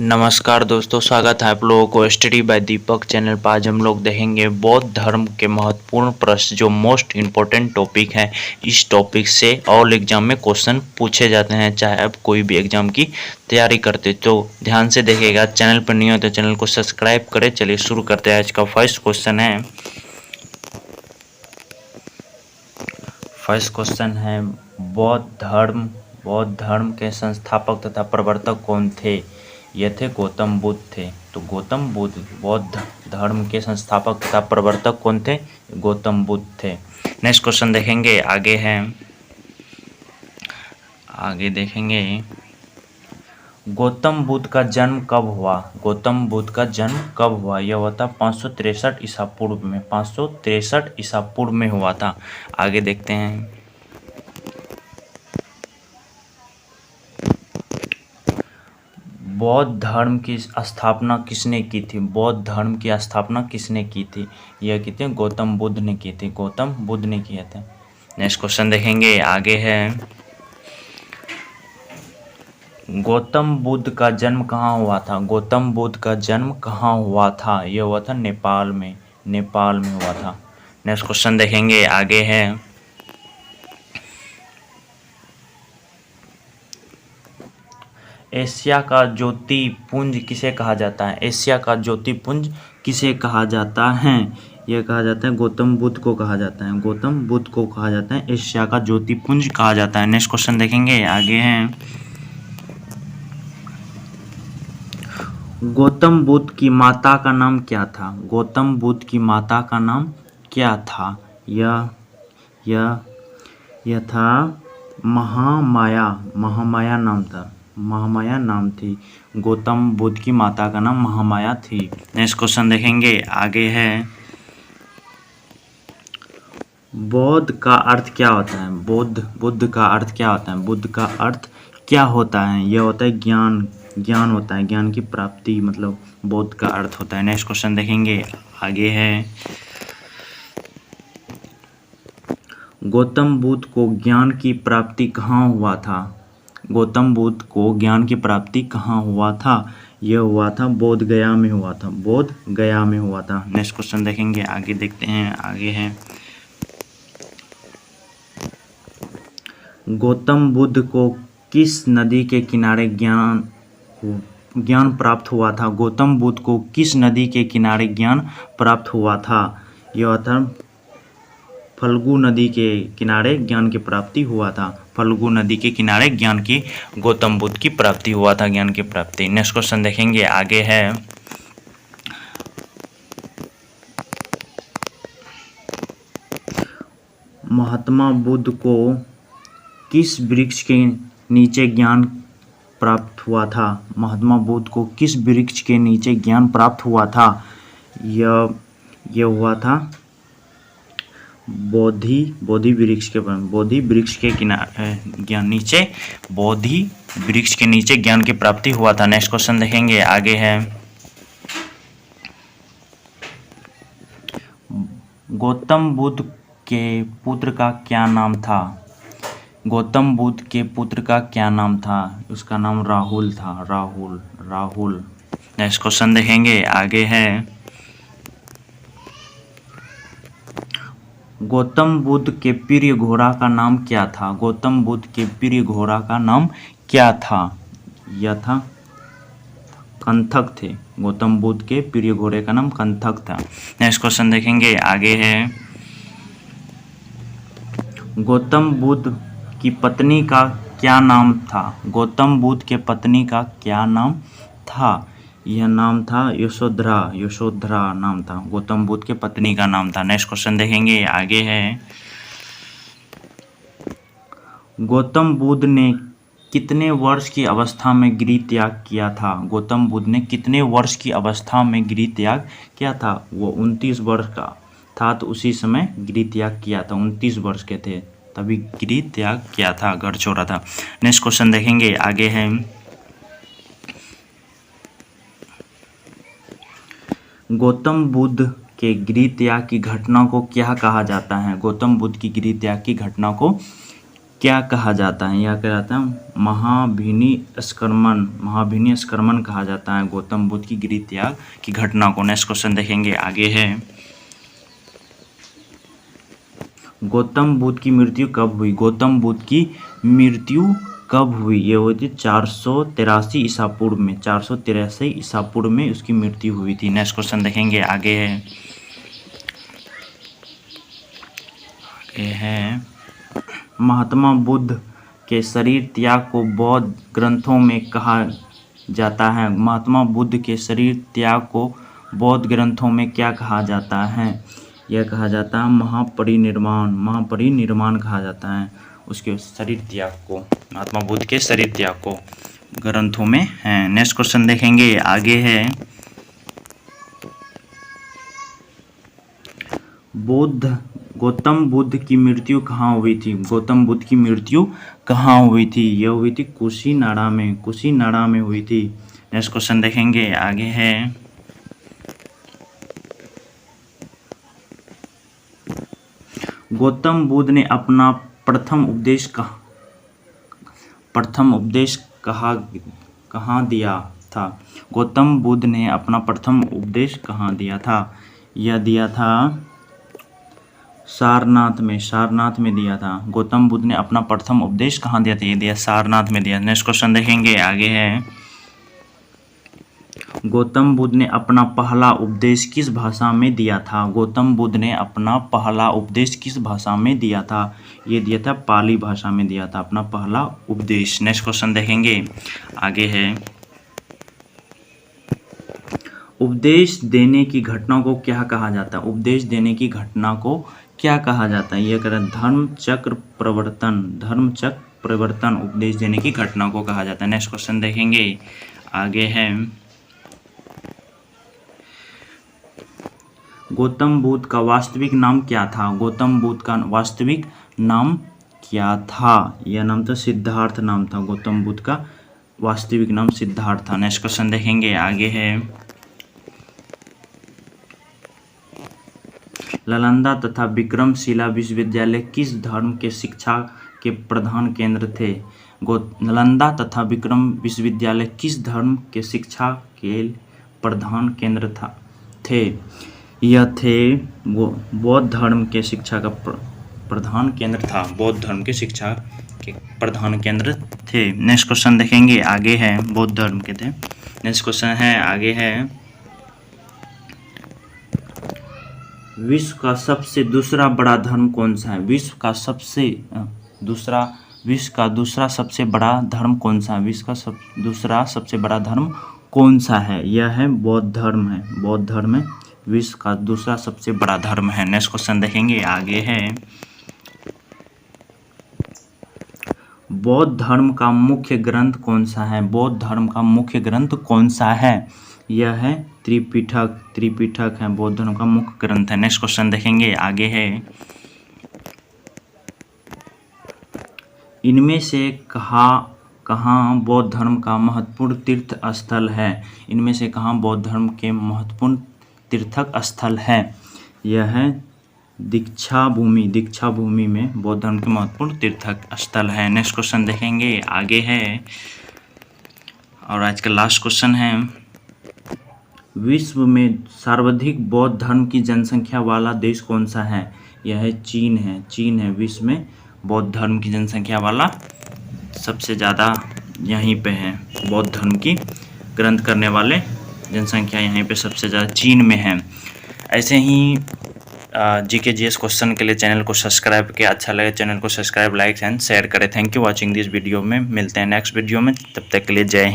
नमस्कार दोस्तों, स्वागत है आप लोगों को स्टडी बाय दीपक चैनल पर। आज हम लोग देखेंगे बौद्ध धर्म के महत्वपूर्ण प्रश्न जो मोस्ट इम्पोर्टेंट टॉपिक हैं। इस टॉपिक से ऑल एग्जाम में क्वेश्चन पूछे जाते हैं, चाहे आप कोई भी एग्जाम की तैयारी करते तो ध्यान से देखिएगा। चैनल पर नहीं हो तो चैनल को सब्सक्राइब करें। चलिए शुरू करते हैं। आज का फर्स्ट क्वेश्चन है बौद्ध धर्म के संस्थापक तथा प्रवर्तक कौन थे? ये थे गौतम बुद्ध थे। तो गौतम बुद्ध बौद्ध धर्म के संस्थापक तथा प्रवर्तक कौन थे? गौतम बुद्ध थे। नेक्स्ट क्वेश्चन देखेंगे, आगे देखेंगे गौतम बुद्ध का जन्म कब हुआ? गौतम बुद्ध का जन्म कब हुआ? यह हुआ था 563 ईसा पूर्व में। 563 ईसा पूर्व में हुआ था। आगे देखते हैं, बौद्ध धर्म की स्थापना किसने की थी? बौद्ध धर्म की स्थापना किसने की थी? यह की थी गौतम बुद्ध ने की थी। गौतम बुद्ध ने किया था। नेक्स्ट क्वेश्चन देखेंगे, आगे है गौतम बुद्ध का जन्म कहाँ हुआ था? गौतम बुद्ध का जन्म कहाँ हुआ था? यह हुआ था नेपाल में। नेपाल में हुआ था। नेक्स्ट क्वेश्चन देखेंगे, आगे है एशिया का ज्योतिपुंज किसे कहा जाता है? एशिया का ज्योतिपुंज किसे कहा जाता है? यह कहा जाता है गौतम बुद्ध को कहा जाता है। गौतम बुद्ध को कहा जाता है, एशिया का ज्योतिपुंज कहा जाता है। नेक्स्ट क्वेश्चन देखेंगे, आगे हैं गौतम बुद्ध की माता का नाम क्या था? गौतम बुद्ध की माता का नाम क्या था? यह था महामाया। महामाया नाम था। महामाया नाम थी। गौतम बुद्ध की माता का नाम महामाया थी। नेक्स्ट क्वेश्चन देखेंगे, आगे है बौद्ध का अर्थ क्या होता है? बुद्ध का अर्थ क्या होता है? बुद्ध का अर्थ क्या होता है? यह होता है ज्ञान। ज्ञान होता है, ज्ञान की प्राप्ति, मतलब बौद्ध का अर्थ होता है। नेक्स्ट क्वेश्चन देखेंगे, आगे है गौतम बुद्ध को ज्ञान की प्राप्ति कहाँ हुआ था? गौतम बुद्ध को ज्ञान की प्राप्ति कहाँ हुआ था? यह हुआ था बोध गया में हुआ था। बोध गया में हुआ था। नेक्स्ट क्वेश्चन देखेंगे, आगे देखते हैं, आगे है गौतम बुद्ध को किस नदी के किनारे ज्ञान प्राप्त हुआ था? गौतम बुद्ध को किस नदी के किनारे ज्ञान प्राप्त हुआ था? यह था फल्गु नदी के किनारे ज्ञान की प्राप्ति हुआ था। फल्गु नदी के किनारे ज्ञान की गौतम बुद्ध की प्राप्ति हुआ था, ज्ञान की प्राप्ति। नेक्स्ट क्वेश्चन देखेंगे, आगे है महात्मा बुद्ध को किस वृक्ष के नीचे ज्ञान प्राप्त हुआ था? महात्मा बुद्ध को किस वृक्ष के नीचे ज्ञान प्राप्त हुआ था? यह हुआ था बोधि वृक्ष के किनारे नीचे बोधि वृक्ष के नीचे ज्ञान की प्राप्ति हुआ था। नेक्स्ट क्वेश्चन देखेंगे, आगे है गौतम बुद्ध के पुत्र का क्या नाम था? गौतम बुद्ध के पुत्र का क्या नाम था? उसका नाम राहुल था। राहुल। नेक्स्ट क्वेश्चन देखेंगे, आगे है गौतम बुद्ध के प्रिय घोड़ा का नाम क्या था? गौतम बुद्ध के प्रिय घोड़ा का नाम क्या था? यह था कंथक थे। गौतम बुद्ध के प्रिय घोड़े का नाम कंथक था। नेक्स्ट क्वेश्चन देखेंगे, आगे है गौतम बुद्ध की पत्नी का क्या नाम था? गौतम बुद्ध के पत्नी का क्या नाम था? यह नाम था यशोधरा नाम था। गौतम बुद्ध के पत्नी का नाम था। नेक्स्ट क्वेश्चन देखेंगे, आगे है गौतम बुद्ध ने कितने वर्ष की अवस्था में गृह त्याग किया था? गौतम बुद्ध ने कितने वर्ष की अवस्था में गृह त्याग किया था? वो 29 वर्ष का था, तो उसी समय गृह त्याग किया था। 29 वर्ष के थे तभी गृह त्याग किया था, घर छोड़ा था। नेक्स्ट क्वेश्चन देखेंगे, आगे है गौतम बुद्ध के गृह त्याग की घटना को क्या कहा जाता है? गौतम बुद्ध की गृह त्याग की घटना को क्या कहा जाता है? यह क्या जाता है? महाभिनि स्खलन कहा जाता है गौतम बुद्ध की गिरि त्याग की घटना को। नेक्स्ट क्वेश्चन देखेंगे, आगे है गौतम बुद्ध की मृत्यु कब हुई? गौतम बुद्ध की मृत्यु कब हुई? ये हुई थी 483 ईसा पूर्व में। 483 ईसा पूर्व में उसकी मृत्यु हुई थी। नेक्स्ट क्वेश्चन देखेंगे, आगे है महात्मा बुद्ध के शरीर त्याग को बौद्ध ग्रंथों में कहा जाता है? महात्मा बुद्ध के शरीर त्याग को बौद्ध ग्रंथों में क्या कहा जाता है? यह कहा जाता है महापरिनिर्वाण कहा जाता है उसके शरीर त्याग को। महात्मा बुद्ध के शरीर त्याग को ग्रंथों में है। नेक्स्ट क्वेश्चन देखेंगे, आगे है गौतम बुद्ध की मृत्यु कहाँ हुई थी? गौतम बुद्ध की मृत्यु कहाँ हुई थी? यह हुई थी कुशीनाड़ा में हुई थी। नेक्स्ट क्वेश्चन देखेंगे, आगे है गौतम बुद्ध ने अपना प्रथम उपदेश कहाँ दिया था? गौतम बुद्ध ने अपना प्रथम उपदेश कहाँ दिया था? यह दिया था सारनाथ में दिया था। गौतम बुद्ध ने अपना प्रथम उपदेश कहाँ दिया था? ये दिया सारनाथ में दिया। नेक्स्ट क्वेश्चन देखेंगे, आगे है गौतम बुद्ध ने अपना पहला उपदेश किस भाषा में दिया था? गौतम बुद्ध ने अपना पहला उपदेश किस भाषा में दिया था? ये दिया था पाली भाषा में दिया था अपना पहला उपदेश। नेक्स्ट क्वेश्चन देखेंगे, आगे है उपदेश देने की घटना को क्या कहा जाता है? उपदेश देने की घटना को क्या कहा जाता है? यह कह रहा है धर्म चक्र प्रवर्तन उपदेश देने की घटना को कहा जाता है। नेक्स्ट क्वेश्चन देखेंगे, आगे है गौतम बुद्ध का वास्तविक नाम क्या था? गौतम बुद्ध का वास्तविक नाम क्या था? यह नाम था सिद्धार्थ नाम था। गौतम बुद्ध का वास्तविक नाम सिद्धार्थ था। नेक्स्ट क्वेश्चन देखेंगे, आगे है नालंदा तथा विक्रमशिला विश्वविद्यालय किस धर्म के शिक्षा के प्रधान केंद्र थे? नालंदा तथा विक्रम विश्वविद्यालय किस धर्म के शिक्षा के प्रधान केंद्र थे? यह थे बौद्ध धर्म के शिक्षा का प्रधान केंद्र था। बौद्ध धर्म के शिक्षा के प्रधान केंद्र थे। नेक्स्ट क्वेश्चन देखेंगे, आगे है बौद्ध धर्म के थे। नेक्स्ट क्वेश्चन है, आगे है विश्व का सबसे दूसरा बड़ा धर्म कौन सा है? विश्व का दूसरा सबसे बड़ा धर्म कौन सा है? विश्व का दूसरा सबसे बड़ा धर्म कौन सा है? यह है बौद्ध धर्म है। बौद्ध धर्म है विश्व का दूसरा सबसे बड़ा धर्म है। नेक्स्ट क्वेश्चन देखेंगे, आगे है बौद्ध धर्म का मुख्य ग्रंथ कौन सा है? बौद्ध धर्म का मुख्य ग्रंथ कौन सा है? यह है त्रिपिटक है बौद्ध धर्म का मुख्य ग्रंथ है। नेक्स्ट क्वेश्चन देखेंगे, आगे है इनमें से कहाँ बौद्ध धर्म का महत्वपूर्ण तीर्थ स्थल है? इनमें से कहाँ बौद्ध धर्म के महत्वपूर्ण तीर्थक स्थल है? यह है दीक्षा भूमि में बौद्ध धर्म के महत्वपूर्ण तीर्थक स्थल है। नेक्स्ट क्वेश्चन देखेंगे, आगे है और आज का लास्ट क्वेश्चन है विश्व में सर्वाधिक बौद्ध धर्म की जनसंख्या वाला देश कौन सा है? यह है चीन है। विश्व में बौद्ध धर्म की जनसंख्या वाला सबसे ज़्यादा यहीं पे है। बौद्ध धर्म की ग्रंथ करने वाले जनसंख्या यहीं पे सबसे ज़्यादा चीन में है। ऐसे ही जीके जीएस क्वेश्चन के लिए चैनल को सब्सक्राइब किया। अच्छा लगे चैनल को सब्सक्राइब, लाइक एंड शेयर करें। Thank you watching this video में। मिलते हैं नेक्स्ट वीडियो में, तब तक के लिए जय हिंद।